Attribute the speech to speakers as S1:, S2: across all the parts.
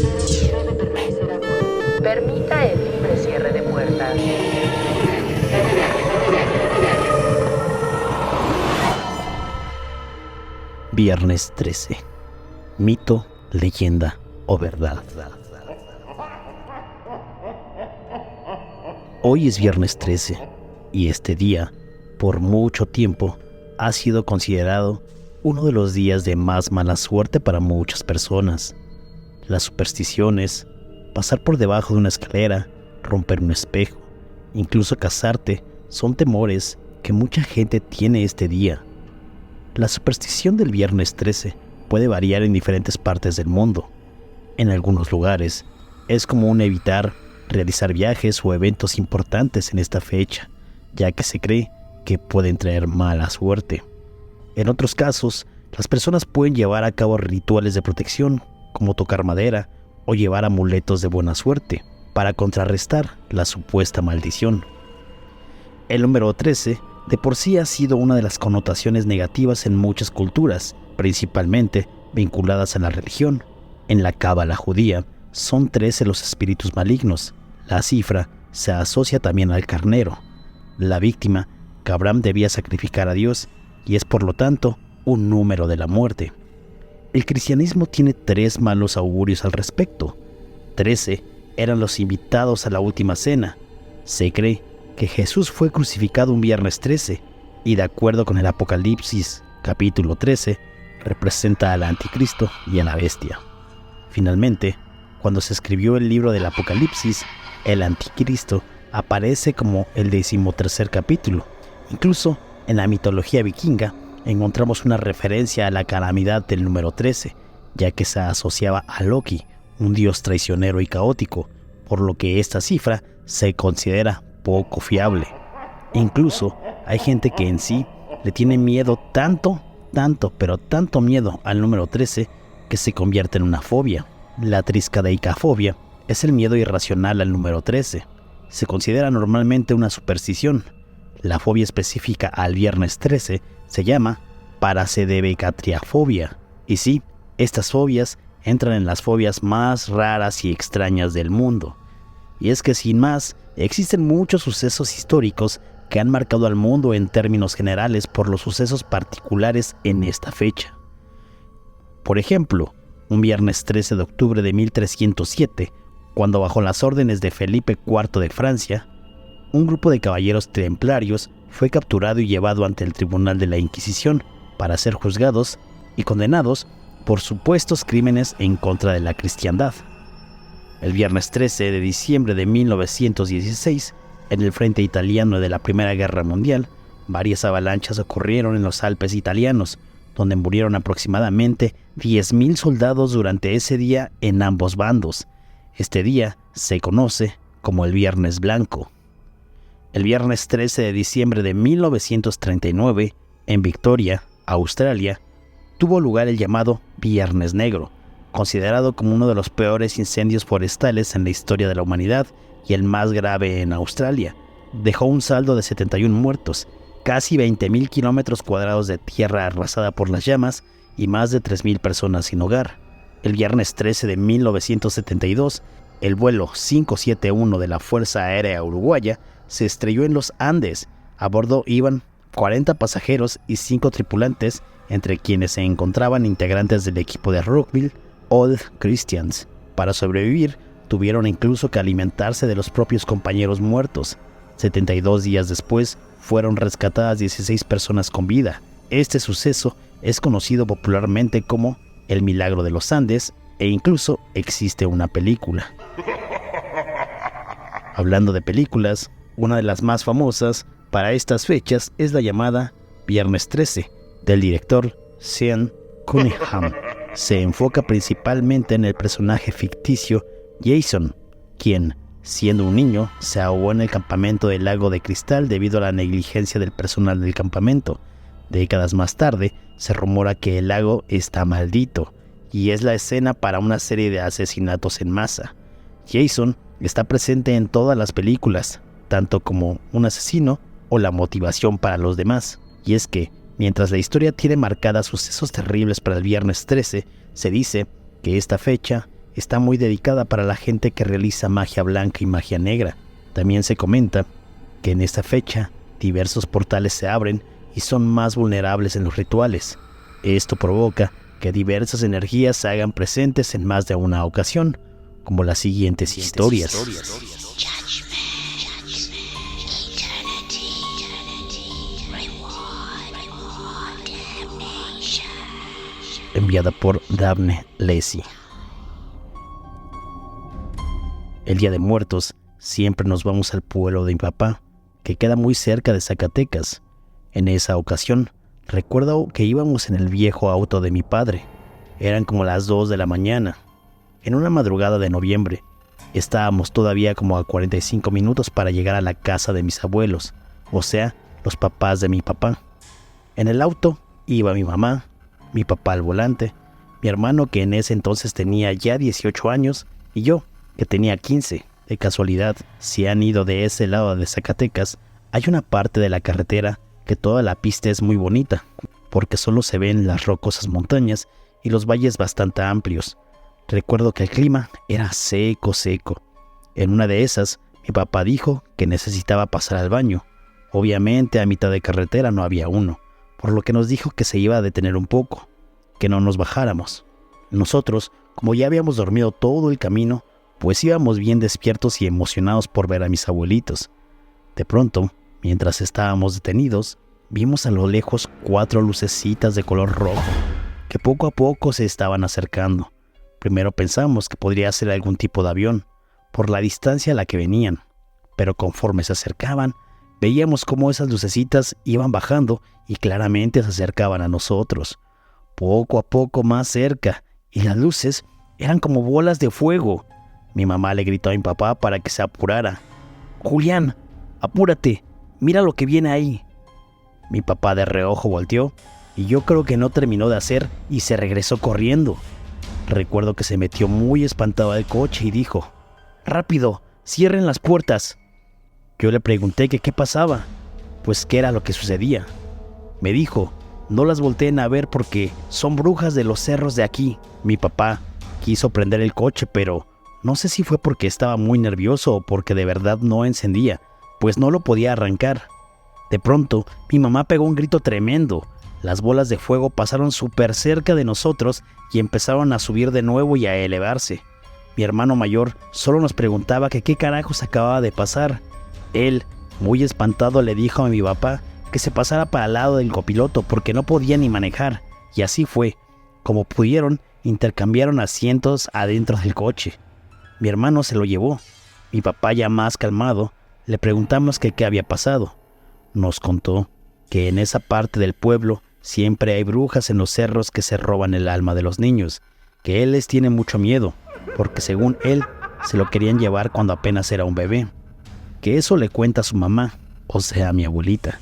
S1: Debe permanecer a bordo. Permita el libre cierre de puertas.
S2: Viernes 13. Mito, leyenda o verdad. Hoy es viernes 13 y este día, por mucho tiempo, ha sido considerado uno de los días de más mala suerte para muchas personas. Las supersticiones, pasar por debajo de una escalera, romper un espejo, incluso casarte, son temores que mucha gente tiene este día. La superstición del viernes 13 puede variar en diferentes partes del mundo. En algunos lugares, es común evitar realizar viajes o eventos importantes en esta fecha, ya que se cree que pueden traer mala suerte. En otros casos, las personas pueden llevar a cabo rituales de protección, como tocar madera o llevar amuletos de buena suerte, para contrarrestar la supuesta maldición. El número 13 de por sí ha sido una de las connotaciones negativas en muchas culturas, principalmente vinculadas a la religión. En la cábala judía, son 13 los espíritus malignos. La cifra se asocia también al carnero, la víctima que Abraham debía sacrificar a Dios, y es por lo tanto un número de la muerte. El cristianismo tiene 3 malos augurios al respecto. 13 eran los invitados a la última cena. Se cree que Jesús fue crucificado un viernes 13 y, de acuerdo con el Apocalipsis capítulo 13, representa al anticristo y a la bestia. Finalmente, cuando se escribió el libro del Apocalipsis, el anticristo aparece como el 13º capítulo. Incluso en la mitología vikinga encontramos una referencia a la calamidad del número 13, ya que se asociaba a Loki, un dios traicionero y caótico, por lo que esta cifra se considera poco fiable. Incluso hay gente que en sí le tiene miedo tanto miedo al número 13 que se convierte en una fobia. La triskaidekafobia es el miedo irracional al número 13. Se considera normalmente una superstición. La fobia específica al viernes 13 se llama parasedebecatriafobia. Y sí, estas fobias entran en las fobias más raras y extrañas del mundo. Y es que sin más, existen muchos sucesos históricos que han marcado al mundo en términos generales por los sucesos particulares en esta fecha. Por ejemplo, un viernes 13 de octubre de 1307, cuando bajo las órdenes de Felipe IV de Francia, un grupo de caballeros templarios fue capturado y llevado ante el Tribunal de la Inquisición para ser juzgados y condenados por supuestos crímenes en contra de la cristiandad. El viernes 13 de diciembre de 1916, en el frente italiano de la Primera Guerra Mundial, varias avalanchas ocurrieron en los Alpes italianos, donde murieron aproximadamente 10,000 soldados durante ese día en ambos bandos. Este día se conoce como el Viernes Blanco. El viernes 13 de diciembre de 1939, en Victoria, Australia, tuvo lugar el llamado Viernes Negro, considerado como uno de los peores incendios forestales en la historia de la humanidad y el más grave en Australia. Dejó un saldo de 71 muertos, casi 20,000 kilómetros cuadrados de tierra arrasada por las llamas y más de 3,000 personas sin hogar. El viernes 13 de 1972, el vuelo 571 de la Fuerza Aérea Uruguaya se estrelló en los Andes. A bordo iban 40 pasajeros y 5 tripulantes, entre quienes se encontraban integrantes del equipo de rugby Old Christians. Para sobrevivir, tuvieron incluso que alimentarse de los propios compañeros muertos. 72 días después, fueron rescatadas 16 personas con vida. Este suceso es conocido popularmente como el Milagro de los Andes e incluso existe una película. Hablando de películas, una de las más famosas para estas fechas es la llamada Viernes 13, del director Sean Cunningham. Se enfoca principalmente en el personaje ficticio Jason, quien, siendo un niño, se ahogó en el campamento del Lago de Cristal debido a la negligencia del personal del campamento. Décadas más tarde, se rumora que el lago está maldito, y es la escena para una serie de asesinatos en masa. Jason está presente en todas las películas, tanto como un asesino o la motivación para los demás. Y es que, mientras la historia tiene marcadas sucesos terribles para el viernes 13, se dice que esta fecha está muy dedicada para la gente que realiza magia blanca y magia negra. También se comenta que en esta fecha diversos portales se abren y son más vulnerables en los rituales. Esto provoca que diversas energías se hagan presentes en más de una ocasión, como las siguientes historias. Enviada por Daphne Lacey. El Día de Muertos siempre nos vamos al pueblo de mi papá, que queda muy cerca de Zacatecas. En esa ocasión, recuerdo que íbamos en el viejo auto de mi padre. Eran como las 2 de la mañana. En una madrugada de noviembre, estábamos todavía como a 45 minutos para llegar a la casa de mis abuelos, o sea, los papás de mi papá. En el auto iba mi mamá, mi papá al volante, mi hermano que en ese entonces tenía ya 18 años y yo que tenía 15. De casualidad, si han ido de ese lado de Zacatecas, hay una parte de la carretera que toda la pista es muy bonita, porque solo se ven las rocosas montañas y los valles bastante amplios. Recuerdo que el clima era seco. En una de esas, mi papá dijo que necesitaba pasar al baño. Obviamente a mitad de carretera no había uno, por lo que nos dijo que se iba a detener un poco, que no nos bajáramos. Nosotros, como ya habíamos dormido todo el camino, pues íbamos bien despiertos y emocionados por ver a mis abuelitos. De pronto, mientras estábamos detenidos, vimos a lo lejos 4 lucecitas de color rojo, que poco a poco se estaban acercando. Primero pensamos que podría ser algún tipo de avión, por la distancia a la que venían, pero conforme se acercaban, veíamos cómo esas lucecitas iban bajando y claramente se acercaban a nosotros, poco a poco más cerca, y las luces eran como bolas de fuego. Mi mamá le gritó a mi papá para que se apurara. «Julián, apúrate, mira lo que viene ahí». Mi papá de reojo volteó y yo creo que no terminó de hacer y se regresó corriendo. Recuerdo que se metió muy espantado al coche y dijo: «¡Rápido, cierren las puertas!». Yo le pregunté que qué pasaba, pues qué era lo que sucedía. Me dijo: «No las volteen a ver porque son brujas de los cerros de aquí». Mi papá quiso prender el coche, pero no sé si fue porque estaba muy nervioso o porque de verdad no encendía, pues no lo podía arrancar. De pronto, mi mamá pegó un grito tremendo. Las bolas de fuego pasaron súper cerca de nosotros y empezaron a subir de nuevo y a elevarse. Mi hermano mayor solo nos preguntaba que qué carajos acababa de pasar. Él, muy espantado, le dijo a mi papá que se pasara para el lado del copiloto porque no podía ni manejar, y así fue. Como pudieron, intercambiaron asientos adentro del coche. Mi hermano se lo llevó. Mi papá, ya más calmado, le preguntamos que qué había pasado. Nos contó que en esa parte del pueblo siempre hay brujas en los cerros que se roban el alma de los niños, que él les tiene mucho miedo, porque según él, se lo querían llevar cuando apenas era un bebé. Que eso le cuenta a su mamá, o sea, a mi abuelita,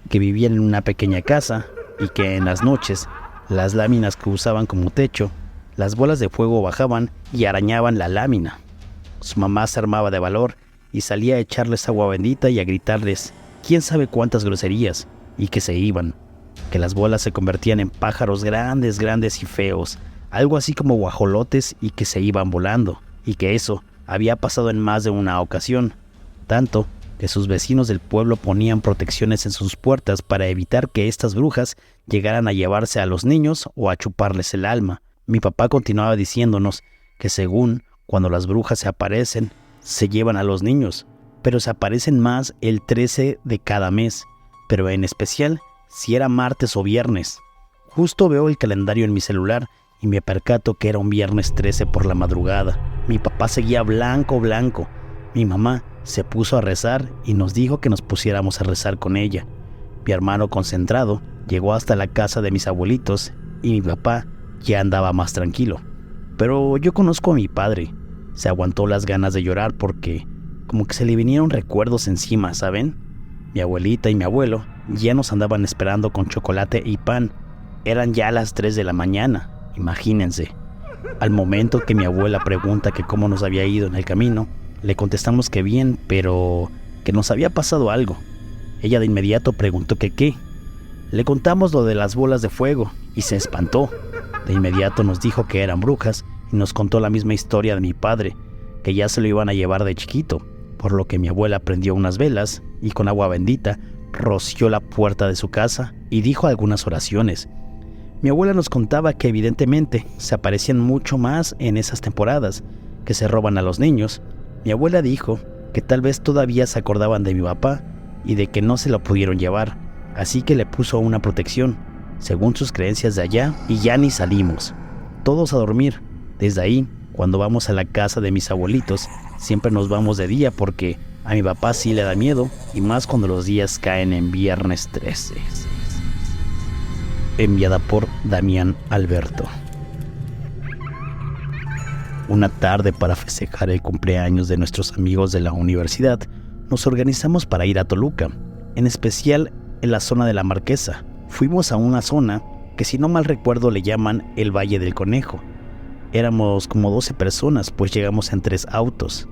S2: que vivían en una pequeña casa y que en las noches, las láminas que usaban como techo, las bolas de fuego bajaban y arañaban la lámina. Su mamá se armaba de valor y salía a echarles agua bendita y a gritarles quién sabe cuántas groserías, y que se iban. Que las bolas se convertían en pájaros grandes y feos, algo así como guajolotes, y que se iban volando, y que eso había pasado en más de una ocasión, tanto que sus vecinos del pueblo ponían protecciones en sus puertas para evitar que estas brujas llegaran a llevarse a los niños o a chuparles el alma. Mi papá continuaba diciéndonos que según cuando las brujas se aparecen, se llevan a los niños, pero se aparecen más el 13 de cada mes, pero en especial si era martes o viernes. Justo veo el calendario en mi celular y me percato que era un viernes 13 por la madrugada. Mi papá seguía blanco. Mi mamá se puso a rezar y nos dijo que nos pusiéramos a rezar con ella. Mi hermano, concentrado, llegó hasta la casa de mis abuelitos y mi papá ya andaba más tranquilo. Pero yo conozco a mi padre. Se aguantó las ganas de llorar porque como que se le vinieron recuerdos encima, ¿saben? Mi abuelita y mi abuelo ya nos andaban esperando con chocolate y pan. Eran ya las 3 de la mañana, imagínense. Al momento que mi abuela pregunta que cómo nos había ido en el camino, le contestamos que bien, pero que nos había pasado algo. Ella de inmediato preguntó que qué. Le contamos lo de las bolas de fuego y se espantó. De inmediato nos dijo que eran brujas y nos contó la misma historia de mi padre, que ya se lo iban a llevar de chiquito, por lo que mi abuela prendió unas velas y con agua bendita roció la puerta de su casa y dijo algunas oraciones. Mi abuela nos contaba que evidentemente se aparecían mucho más en esas temporadas, que se roban a los niños. Mi abuela dijo que tal vez todavía se acordaban de mi papá y de que no se lo pudieron llevar, así que le puso una protección, según sus creencias de allá, y ya ni salimos. Todos a dormir. Desde ahí, cuando vamos a la casa de mis abuelitos, siempre nos vamos de día porque a mi papá sí le da miedo, y más cuando los días caen en viernes 13. Enviada por Damián Alberto. Una tarde para festejar el cumpleaños de nuestros amigos de la universidad, nos organizamos para ir a Toluca, en especial en la zona de la Marquesa. Fuimos a una zona que, si no mal recuerdo, le llaman el Valle del Conejo. Éramos como 12 personas, pues llegamos en 3 autos.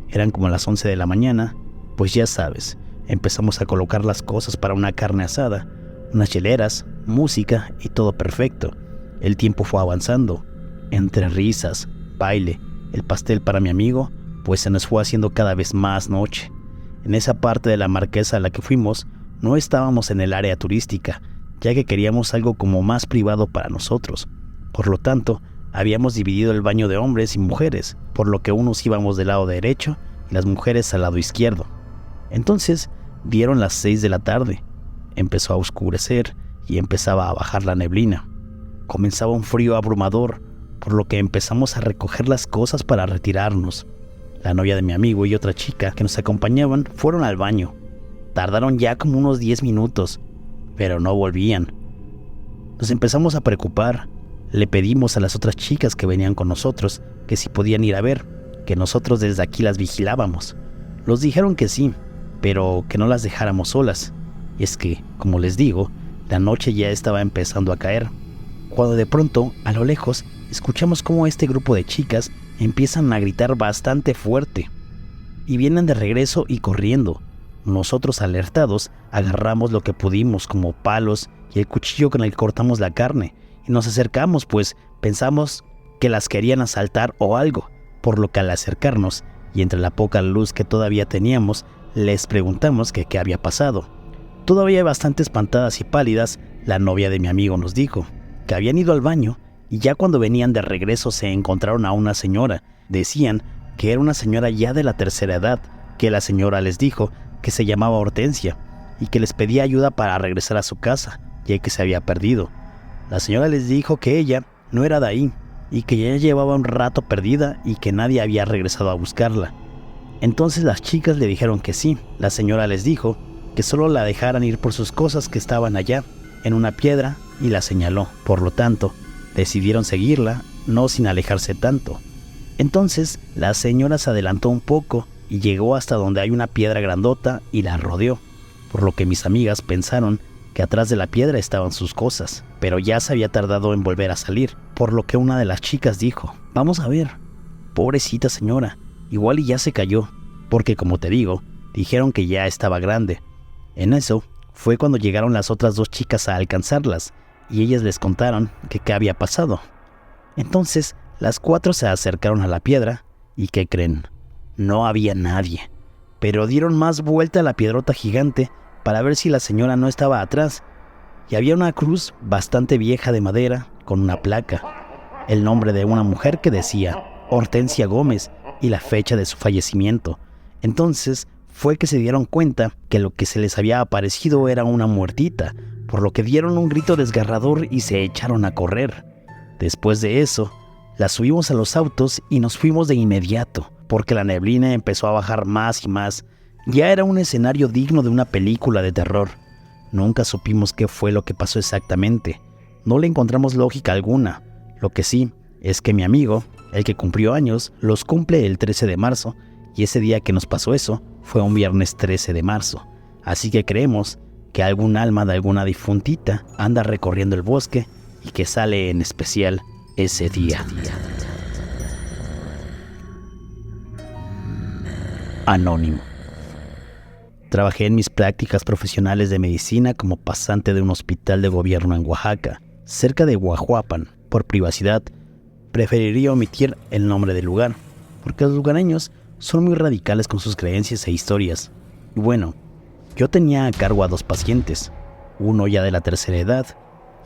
S2: Eran como las 11 de la mañana, pues ya sabes, empezamos a colocar las cosas para una carne asada, unas hieleras, música y todo perfecto. El tiempo fue avanzando, entre risas, baile, el pastel para mi amigo, pues se nos fue haciendo cada vez más noche. En esa parte de la Marquesa a la que fuimos, no estábamos en el área turística, ya que queríamos algo como más privado para nosotros. Por lo tanto, habíamos dividido el baño de hombres y mujeres, por lo que unos íbamos del lado derecho y las mujeres al lado izquierdo. Entonces, dieron las 6 de la tarde. Empezó a oscurecer y empezaba a bajar la neblina. Comenzaba un frío abrumador, por lo que empezamos a recoger las cosas para retirarnos. La novia de mi amigo y otra chica que nos acompañaban fueron al baño. Tardaron ya como unos 10 minutos, pero no volvían. Nos empezamos a preocupar. Le pedimos a las otras chicas que venían con nosotros que si podían ir a ver, que nosotros desde aquí las vigilábamos. Nos dijeron que sí, pero que no las dejáramos solas. Y es que, como les digo, la noche ya estaba empezando a caer, cuando de pronto, a lo lejos, escuchamos cómo este grupo de chicas empiezan a gritar bastante fuerte. Y vienen de regreso y corriendo. Nosotros, alertados, agarramos lo que pudimos como palos y el cuchillo con el que cortamos la carne, y nos acercamos, pues pensamos que las querían asaltar o algo, por lo que al acercarnos, y entre la poca luz que todavía teníamos, les preguntamos que qué había pasado. Todavía bastante espantadas y pálidas, la novia de mi amigo nos dijo que habían ido al baño y ya cuando venían de regreso se encontraron a una señora. Decían que era una señora ya de la tercera edad, que la señora les dijo que se llamaba Hortensia y que les pedía ayuda para regresar a su casa, ya que se había perdido. La señora les dijo que ella no era de ahí y que ya llevaba un rato perdida y que nadie había regresado a buscarla. Entonces las chicas le dijeron que sí. La señora les dijo que solo la dejaran ir por sus cosas que estaban allá, en una piedra, y la señaló. Por lo tanto, decidieron seguirla, no sin alejarse tanto. Entonces, la señora se adelantó un poco y llegó hasta donde hay una piedra grandota y la rodeó, por lo que mis amigas pensaron que atrás de la piedra estaban sus cosas, pero ya se había tardado en volver a salir, por lo que una de las chicas dijo: «Vamos a ver, pobrecita señora, igual y ya se cayó», porque como te digo, dijeron que ya estaba grande. En eso fue cuando llegaron las otras 2 chicas a alcanzarlas, y ellas les contaron que qué había pasado. Entonces, las 4 se acercaron a la piedra, y ¿qué creen? No había nadie, pero dieron más vuelta a la piedrota gigante para ver si la señora no estaba atrás, y había una cruz bastante vieja de madera con una placa, el nombre de una mujer que decía Hortensia Gómez y la fecha de su fallecimiento. Entonces fue que se dieron cuenta que lo que se les había aparecido era una muertita, por lo que dieron un grito desgarrador y se echaron a correr. Después de eso, las subimos a los autos y nos fuimos de inmediato, porque la neblina empezó a bajar más y más. Ya era un escenario digno de una película de terror. Nunca supimos qué fue lo que pasó exactamente. No le encontramos lógica alguna. Lo que sí es que mi amigo, el que cumplió años, los cumple el 13 de marzo, y ese día que nos pasó eso fue un viernes 13 de marzo. Así que creemos que algún alma de alguna difuntita anda recorriendo el bosque y que sale en especial ese día. Anónimo. Trabajé en mis prácticas profesionales de medicina como pasante de un hospital de gobierno en Oaxaca, cerca de Huajuapan. Por privacidad, Preferiría omitir el nombre del lugar, porque los lugareños son muy radicales con sus creencias e historias. Y bueno, yo tenía a cargo a 2 pacientes, uno ya de la tercera edad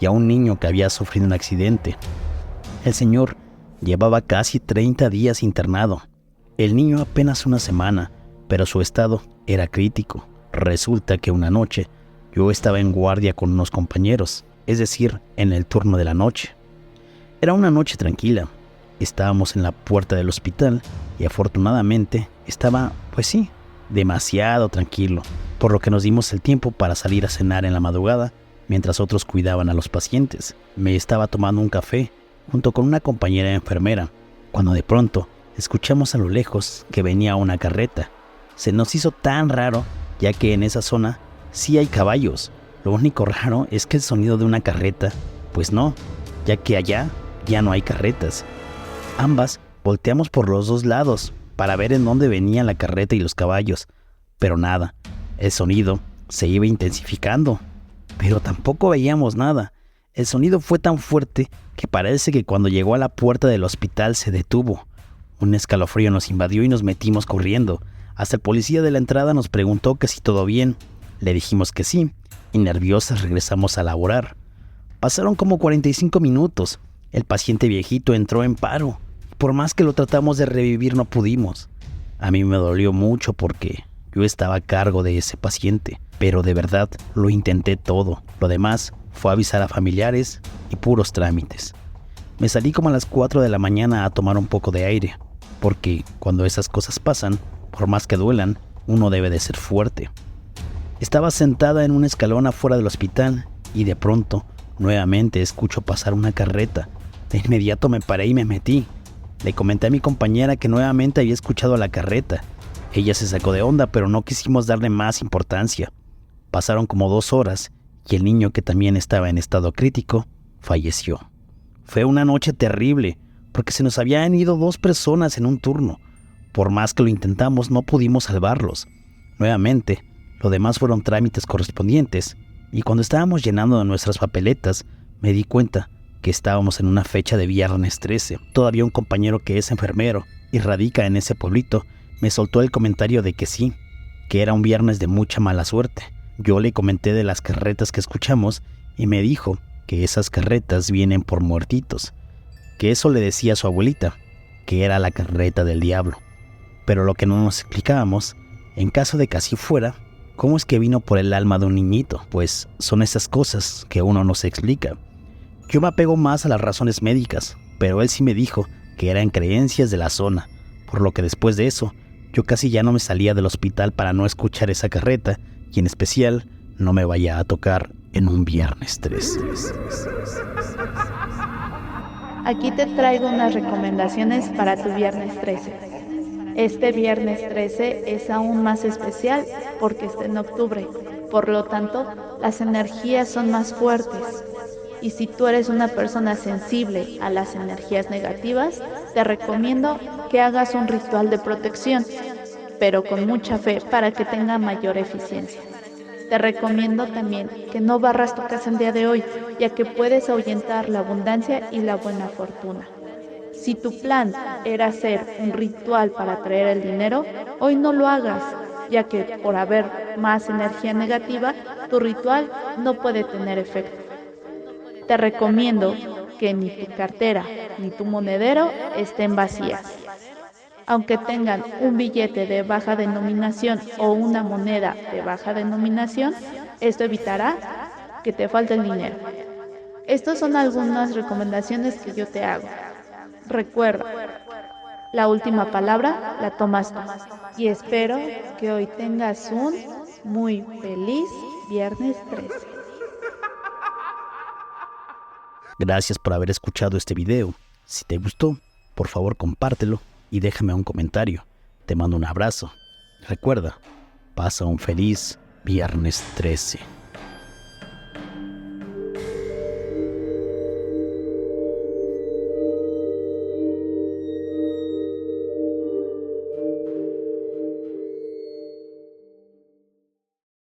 S2: y a un niño que había sufrido un accidente. El señor llevaba casi 30 días internado, el niño apenas una semana, pero su estado era crítico. Resulta que una noche yo estaba en guardia con unos compañeros, es decir, en el turno de la noche. Era una noche tranquila, estábamos en la puerta del hospital y afortunadamente estaba, pues sí, demasiado tranquilo, por lo que nos dimos el tiempo para salir a cenar en la madrugada mientras otros cuidaban a los pacientes. Me estaba tomando un café junto con una compañera enfermera, cuando de pronto escuchamos a lo lejos que venía una carreta. Se nos hizo tan raro, ya que en esa zona sí hay caballos. Lo único raro es que el sonido de una carreta, pues no, ya que allá ya no hay carretas. Ambas volteamos por los 2 lados para ver en dónde venía la carreta y los caballos, pero nada, el sonido se iba intensificando, pero tampoco veíamos nada. El sonido fue tan fuerte que parece que cuando llegó a la puerta del hospital se detuvo. Un escalofrío nos invadió y nos metimos corriendo. Hasta el policía de la entrada nos preguntó que si todo bien. Le dijimos que sí, y nerviosas regresamos a laborar. Pasaron como 45 minutos. El paciente viejito entró en paro. Por más que lo tratamos de revivir, no pudimos. A mí me dolió mucho porque yo estaba a cargo de ese paciente, pero de verdad lo intenté todo. Lo demás fue avisar a familiares y puros trámites. Me salí como a las 4 de la mañana a tomar un poco de aire, porque cuando esas cosas pasan, por más que duelan, uno debe de ser fuerte. Estaba sentada en un escalón afuera del hospital y de pronto, nuevamente escucho pasar una carreta. De inmediato me paré y me metí. Le comenté a mi compañera que nuevamente había escuchado a la carreta. Ella se sacó de onda, pero no quisimos darle más importancia. Pasaron como 2 horas y el niño, que también estaba en estado crítico, falleció. Fue una noche terrible, porque se nos habían ido 2 personas en un turno. Por más que lo intentamos, no pudimos salvarlos. Nuevamente, lo demás fueron trámites correspondientes, y cuando estábamos llenando de nuestras papeletas, me di cuenta que estábamos en una fecha de viernes 13. Todavía un compañero que es enfermero y radica en ese pueblito me soltó el comentario de que sí, que era un viernes de mucha mala suerte. Yo le comenté de las carretas que escuchamos y me dijo que esas carretas vienen por muertitos, que eso le decía a su abuelita, que era la carreta del diablo. Pero lo que no nos explicábamos, en caso de que así fuera, ¿cómo es que vino por el alma de un niñito? Pues son esas cosas que uno no se explica. Yo me apego más a las razones médicas, pero él sí me dijo que eran creencias de la zona, por lo que después de eso, yo casi ya no me salía del hospital para no escuchar esa carreta, y en especial no me vaya a tocar en un viernes 13.
S3: Aquí te traigo unas recomendaciones para tu viernes 13. Este viernes 13 es aún más especial porque está en octubre, por lo tanto, las energías son más fuertes. Y si tú eres una persona sensible a las energías negativas, te recomiendo que hagas un ritual de protección, pero con mucha fe para que tenga mayor eficiencia. Te recomiendo también que no barras tu casa el día de hoy, ya que puedes ahuyentar la abundancia y la buena fortuna. Si tu plan era hacer un ritual para atraer el dinero, hoy no lo hagas, ya que por haber más energía negativa, tu ritual no puede tener efecto. Te recomiendo que ni tu cartera ni tu monedero estén vacías. Aunque tengan un billete de baja denominación o una moneda de baja denominación, esto evitará que te falte el dinero. Estas son algunas recomendaciones que yo te hago. Recuerda, la última palabra la tomas tú. Y espero que hoy tengas un muy feliz viernes 13.
S2: Gracias por haber escuchado este video. Si te gustó, por favor compártelo y déjame un comentario. Te mando un abrazo. Recuerda, pasa un feliz viernes 13.